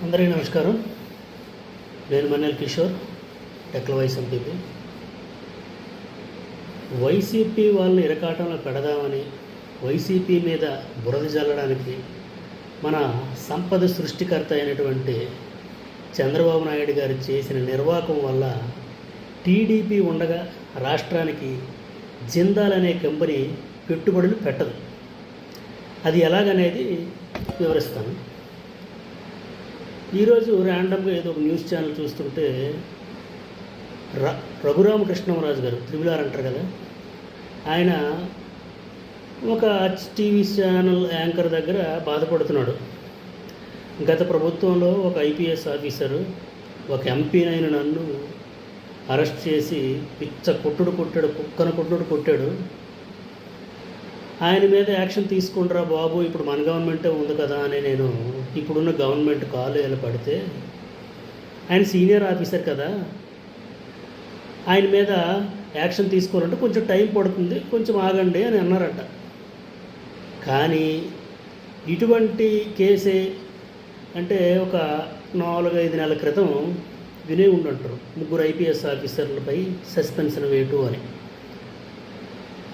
అందరికీ నమస్కారం. నేను Mannela Kishore, Tekla vice MPP. YCP వాళ్ళని ఇరకాటంలో పెడదామని, వైసీపీ మీద బురద జల్లడానికి మన సంపద సృష్టికర్త అయినటువంటి చంద్రబాబు నాయుడు గారు చేసిన నిర్వాకం వల్ల టీడీపీ ఉండగా రాష్ట్రానికి జిందాల్ అనే కంపెనీ పెట్టుబడులు పెట్టదు. అది ఎలాగనేది వివరిస్తాను. ఈరోజు ర్యాండమ్గా ఏదో ఒక న్యూస్ ఛానల్ చూస్తుంటే రఘురామకృష్ణరాజు గారు, త్రిబులార్ అంటారు కదా, ఆయన ఒక టీవీ ఛానల్ యాంకర్ దగ్గర బాధపడుతున్నాడు. గత ప్రభుత్వంలో ఒక ఐపీఎస్ ఆఫీసరు ఒక ఎంపీనైన నన్ను అరెస్ట్ చేసి పిచ్చ కొట్టుడు కొట్టాడు. ఆయన మీద యాక్షన్ తీసుకుంటారా బాబు, ఇప్పుడు మన గవర్నమెంటే ఉంది కదా అని నేను ఇప్పుడున్న గవర్నమెంట్ కాలు ఎలా పడితే, ఆయన సీనియర్ ఆఫీసర్ కదా, ఆయన మీద యాక్షన్ తీసుకోవాలంటే కొంచెం టైం పడుతుంది, కొంచెం ఆగండి అని అన్నారట. కానీ ఇటువంటి కేసే అంటే ఒక 4-5 నెలల క్రితం వినే ఉండంటారు, 3 ఐపీఎస్ ఆఫీసర్లపై సస్పెన్షన్ వేటు అని.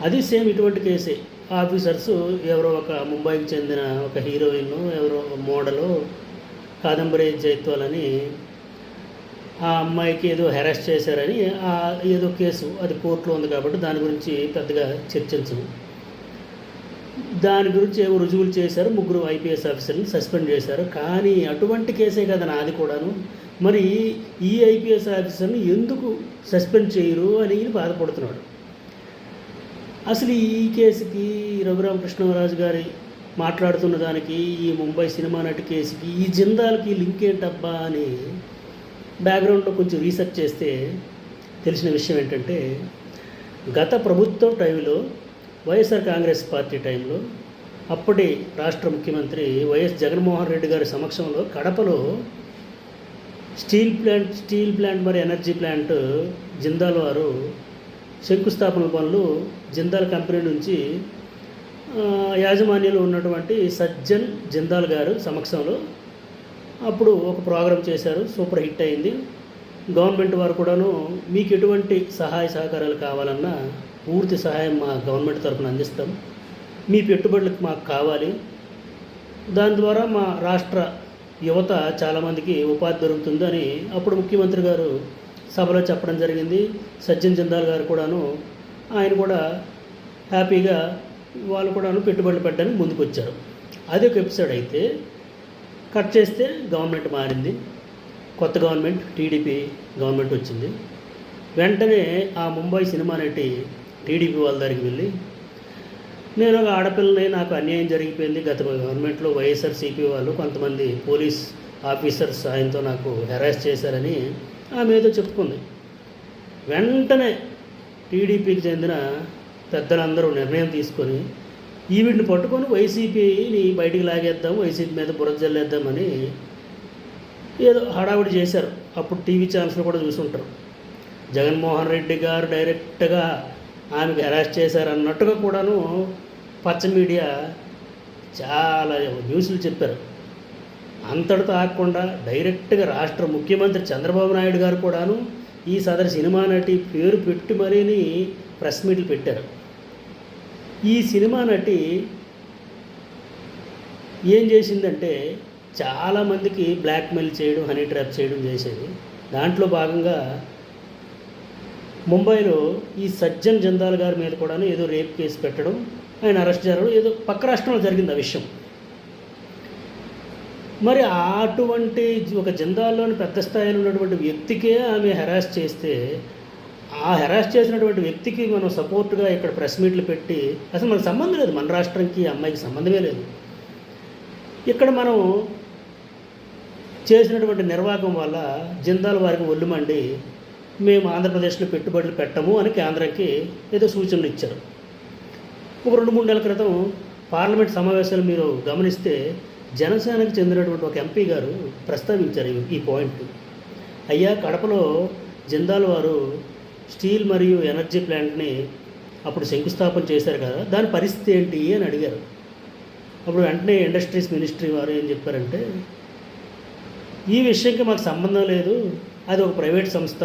అది సేమ్ ఇటువంటి కేసే. ఆఫీసర్స్ ఎవరో ఒక ముంబైకి చెందిన ఒక హీరోయిన్, ఎవరో మోడలు కాదంబరి జైత్వాల్ అని, ఆ అమ్మాయికి ఏదో హెరాస్ చేశారని ఏదో కేసు, అది కోర్టులో ఉంది కాబట్టి దాని గురించి పెద్దగా చర్చించము. దాని గురించి ఏవో రుజువులు చేశారు, 3 ఐపీఎస్ ఆఫీసర్ని సస్పెండ్ చేశారు. కానీ అటువంటి కేసే కదా నాది కూడాను. మరి ఈ ఐపీఎస్ ఆఫీసర్ని ఎందుకు సస్పెండ్ చేయరు అని బాధపడుతున్నాడు. అసలు ఈ కేసుకి, రఘురామకృష్ణరాజు గారి మాట్లాడుతున్న దానికి, ఈ ముంబై సినిమా నటి కేసుకి, ఈ జిందాల్కి లింక్ ఏంటబ్బా అని బ్యాక్గ్రౌండ్లో కొంచెం రీసెర్చ్ చేస్తే తెలిసిన విషయం ఏంటంటే, గత ప్రభుత్వం టైంలో, వైఎస్ఆర్ కాంగ్రెస్ పార్టీ టైంలో, అప్పటి రాష్ట్ర ముఖ్యమంత్రి వైఎస్ జగన్మోహన్ రెడ్డి గారి సమక్షంలో కడపలో స్టీల్ ప్లాంట్ మరి ఎనర్జీ ప్లాంట్ జిందాల్ వారు శంకుస్థాపన పనులు జిందాల్ కంపెనీ నుంచి యాజమాన్యంలో ఉన్నటువంటి సజ్జన్ జిందాల్ గారు సమక్షంలో అప్పుడు ఒక ప్రోగ్రాం చేశారు. సూపర్ హిట్ అయింది. గవర్నమెంట్ వారు కూడాను మీకు ఎటువంటి సహాయ సహకారాలు కావాలన్నా పూర్తి సహాయం మా గవర్నమెంట్ తరఫున అందిస్తాం, మీ పెట్టుబడులకు మాకు కావాలి, దాని ద్వారా మా రాష్ట్ర యువత చాలామందికి ఉపాధి దొరుకుతుందని అప్పుడు ముఖ్యమంత్రి గారు సభలో చెప్పడం జరిగింది. సజ్జన్ జిందాల్ గారు కూడాను, ఆయన కూడా హ్యాపీగా వాళ్ళు కూడాను పెట్టుబడులు పెట్టడానికి ముందుకు వచ్చారు. అది ఒక ఎపిసోడ్. అయితే కట్ చేస్తే గవర్నమెంట్ మారింది, కొత్త గవర్నమెంట్, టీడీపీ గవర్నమెంట్ వచ్చింది. వెంటనే ఆ ముంబై సినిమా నటి టీడీపీ వాళ్ళ దగ్గరికి వెళ్ళి, నేను ఒక ఆడపిల్లని, నాకు అన్యాయం జరిగిపోయింది, గత గవర్నమెంట్లో వైఎస్ఆర్సీపీ వాళ్ళు కొంతమంది పోలీస్ ఆఫీసర్స్ సాయంతో నాకు హెరాస్ చేశారని ఆమె ఏదో చెప్పుకుంది. వెంటనే టీడీపీకి చెందిన పెద్దలందరూ నిర్ణయం తీసుకొని ఈవిడిని పట్టుకొని వైసీపీని బయటికి లాగేద్దాం, వైసీపీ మీద బురద జల్లేద్దామని ఏదో హడావుడి చేశారు. అప్పుడు టీవీ ఛానల్స్లో కూడా చూసుంటారు. జగన్మోహన్ రెడ్డి గారు డైరెక్ట్గా ఆమెకు హెరాస్ చేశారన్నట్టుగా కూడాను పచ్చ మీడియా చాలా న్యూస్లు చెప్పారు. అంతటితో ఆగకుండా డైరెక్ట్గా రాష్ట్ర ముఖ్యమంత్రి చంద్రబాబు నాయుడు గారు కూడాను ఈ సదరు సినిమా నటి పేరు పెట్టి మరీని ప్రెస్ మీట్లు పెట్టారు. ఈ సినిమా నటి ఏం చేసిందంటే చాలామందికి బ్లాక్మెయిల్ చేయడం, హనీ ట్రాప్ చేయడం చేసేది. దాంట్లో భాగంగా ముంబైలో ఈ సజ్జన్ జిందాల్ గారి మీద కూడా ఏదో రేప్ కేసు పెట్టడం, ఆయన అరెస్ట్ జరగడం, ఏదో పక్క రాష్ట్రంలో జరిగింది ఆ విషయం. మరి అటువంటి ఒక జిందాల్లోని పెద్ద స్థాయిలో ఉన్నటువంటి వ్యక్తికే ఆమె హెరాస్ చేస్తే, ఆ హెరాస్ చేసినటువంటి వ్యక్తికి మనం సపోర్ట్గా ఇక్కడ ప్రెస్ మీట్లు పెట్టి, అసలు మనకు సంబంధం లేదు, మన రాష్ట్రానికి అమ్మాయికి సంబంధమే లేదు. ఇక్కడ మనం చేసినటువంటి నిర్వాహకం వల్ల జిందాల్ వారికి ఒళ్ళు మండి మేము ఆంధ్రప్రదేశ్లో పెట్టుబడులు పెట్టము అని కేంద్రానికి ఏదో సూచనలు ఇచ్చారు. ఒక 2-3 నెలల క్రితం పార్లమెంట్ సమావేశాలు మీరు గమనిస్తే జనసేనకు చెందినటువంటి ఒక ఎంపీ గారు ప్రస్తావించారు ఈ పాయింట్. అయ్యా, కడపలో జిందాల్ వారు స్టీల్ మరియు ఎనర్జీ ప్లాంట్ని అప్పుడు శంకుస్థాపన చేశారు కదా, దాని పరిస్థితి ఏంటి అని అడిగారు. అప్పుడు వెంటనే ఇండస్ట్రీస్ మినిస్ట్రీ వారు ఏం చెప్పారంటే, ఈ విషయంకి మాకు సంబంధం లేదు, అది ఒక ప్రైవేట్ సంస్థ,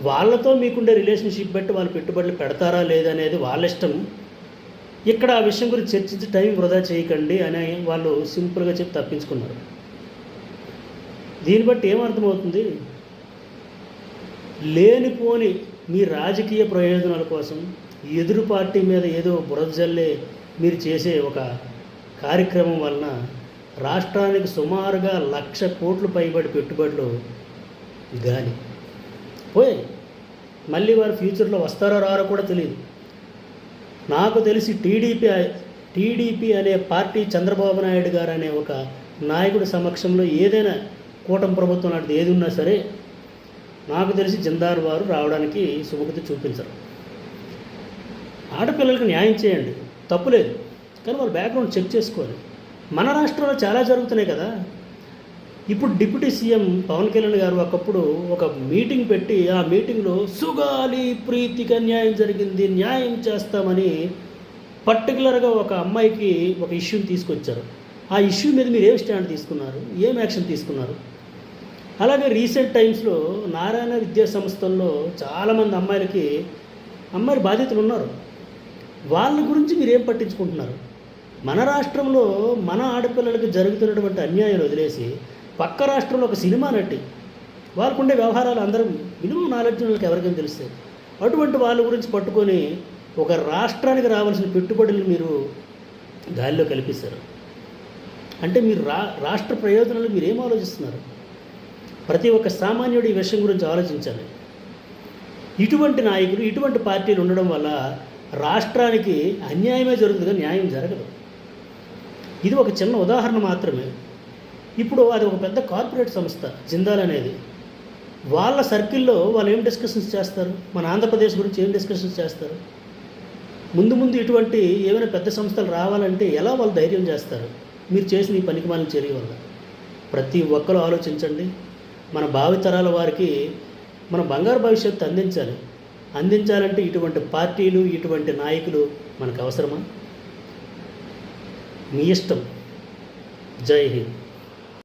వాళ్ళతో మీకుండే రిలేషన్షిప్ బట్టి వాళ్ళు పెట్టుబడులు పెడతారా లేదనేది వాళ్ళ ఇష్టం, ఇక్కడ ఆ విషయం గురించి చర్చించి టైం వృధా చేయకండి అని వాళ్ళు సింపుల్గా చెప్పి తప్పించుకున్నారు. దీన్ని బట్టి ఏమర్థమవుతుంది? లేనిపోని మీ రాజకీయ ప్రయోజనాల కోసం ఎదురు పార్టీ మీద ఏదో బురద జల్లే మీరు చేసే ఒక కార్యక్రమం వలన రాష్ట్రానికి సుమారుగా 1,00,000 కోట్లు పైబడి పెట్టుబడులు గాలి పోయి మళ్ళీ వారు ఫ్యూచర్లో వస్తారో రారో కూడా తెలియదు. నాకు తెలిసి టీడీపీ అనే పార్టీ చంద్రబాబు నాయుడు గారు అనే ఒక నాయకుడి సమక్షంలో ఏదైనా కూటమి ప్రభుత్వం లాంటిది ఏది ఉన్నా సరే నాకు తెలిసి జిందాల్ వారు రావడానికి సుముఖత చూపించరు. ఆడపిల్లలకు న్యాయం చేయండి, తప్పులేదు, కానీ వాళ్ళ బ్యాక్గ్రౌండ్ చెక్ చేసుకోవాలి. మన రాష్ట్రంలో చాలా జరుగుతున్నాయి కదా. ఇప్పుడు డిప్యూటీ సీఎం పవన్ కళ్యాణ్ గారు ఒకప్పుడు ఒక మీటింగ్ పెట్టి ఆ మీటింగ్లో సుగాలి ప్రీతికి అన్యాయం జరిగింది, న్యాయం చేస్తామని పర్టికులర్గా ఒక అమ్మాయికి ఒక ఇష్యూని తీసుకొచ్చారు. ఆ ఇష్యూ మీద మీరు ఏం స్టాండ్ తీసుకున్నారు, ఏం యాక్షన్ తీసుకున్నారు? అలాగే రీసెంట్ టైమ్స్లో నారాయణ విద్యా సంస్థల్లో చాలామంది అమ్మాయిల బాధితులు ఉన్నారు. వాళ్ళ గురించి మీరు ఏం పట్టించుకుంటున్నారు? మన రాష్ట్రంలో మన ఆడపిల్లలకు జరుగుతున్నటువంటి అన్యాయాలు వదిలేసి పక్క రాష్ట్రంలో ఒక సినిమా నటి వాళ్ళకుండే వ్యవహారాలు అందరం మినిమం నాలెడ్జ్ వాళ్ళకి ఎవరికైనా తెలుస్తాయి. అటువంటి వాళ్ళ గురించి పట్టుకొని ఒక రాష్ట్రానికి రావాల్సిన పెట్టుబడులు మీరు గాలిలో కల్పిస్తారు. అంటే మీరు రాష్ట్ర ప్రయోజనాలు మీరు ఏం ఆలోచిస్తున్నారు? ప్రతి ఒక్క సామాన్యుడు ఈ విషయం గురించి ఆలోచించాలి. ఇటువంటి నాయకులు, ఇటువంటి పార్టీలు ఉండడం వల్ల రాష్ట్రానికి అన్యాయమే జరుగుతుంది కానీ న్యాయం జరగదు. ఇది ఒక చిన్న ఉదాహరణ మాత్రమే. ఇప్పుడు అది ఒక పెద్ద కార్పొరేట్ సంస్థ జిందాల్ అనేది. వాళ్ళ సర్కిల్లో వాళ్ళు ఏం డిస్కషన్స్ చేస్తారు? మన ఆంధ్రప్రదేశ్ గురించి ఏం డిస్కషన్స్ చేస్తారు? ముందు ఇటువంటి ఏమైనా పెద్ద సంస్థలు రావాలంటే ఎలా వాళ్ళు ధైర్యం చేస్తారు? మీరు చేసిన ఈ పనికిమాలిన చర్య వల్ల. ప్రతి ఒక్కరూ ఆలోచించండి. మన భావితరాల వారికి మన బంగారు భవిష్యత్తు అందించాలంటే ఇటువంటి పార్టీలు, ఇటువంటి నాయకులు మనకు అవసరమా? మీ ఇష్టం. జై హింద్.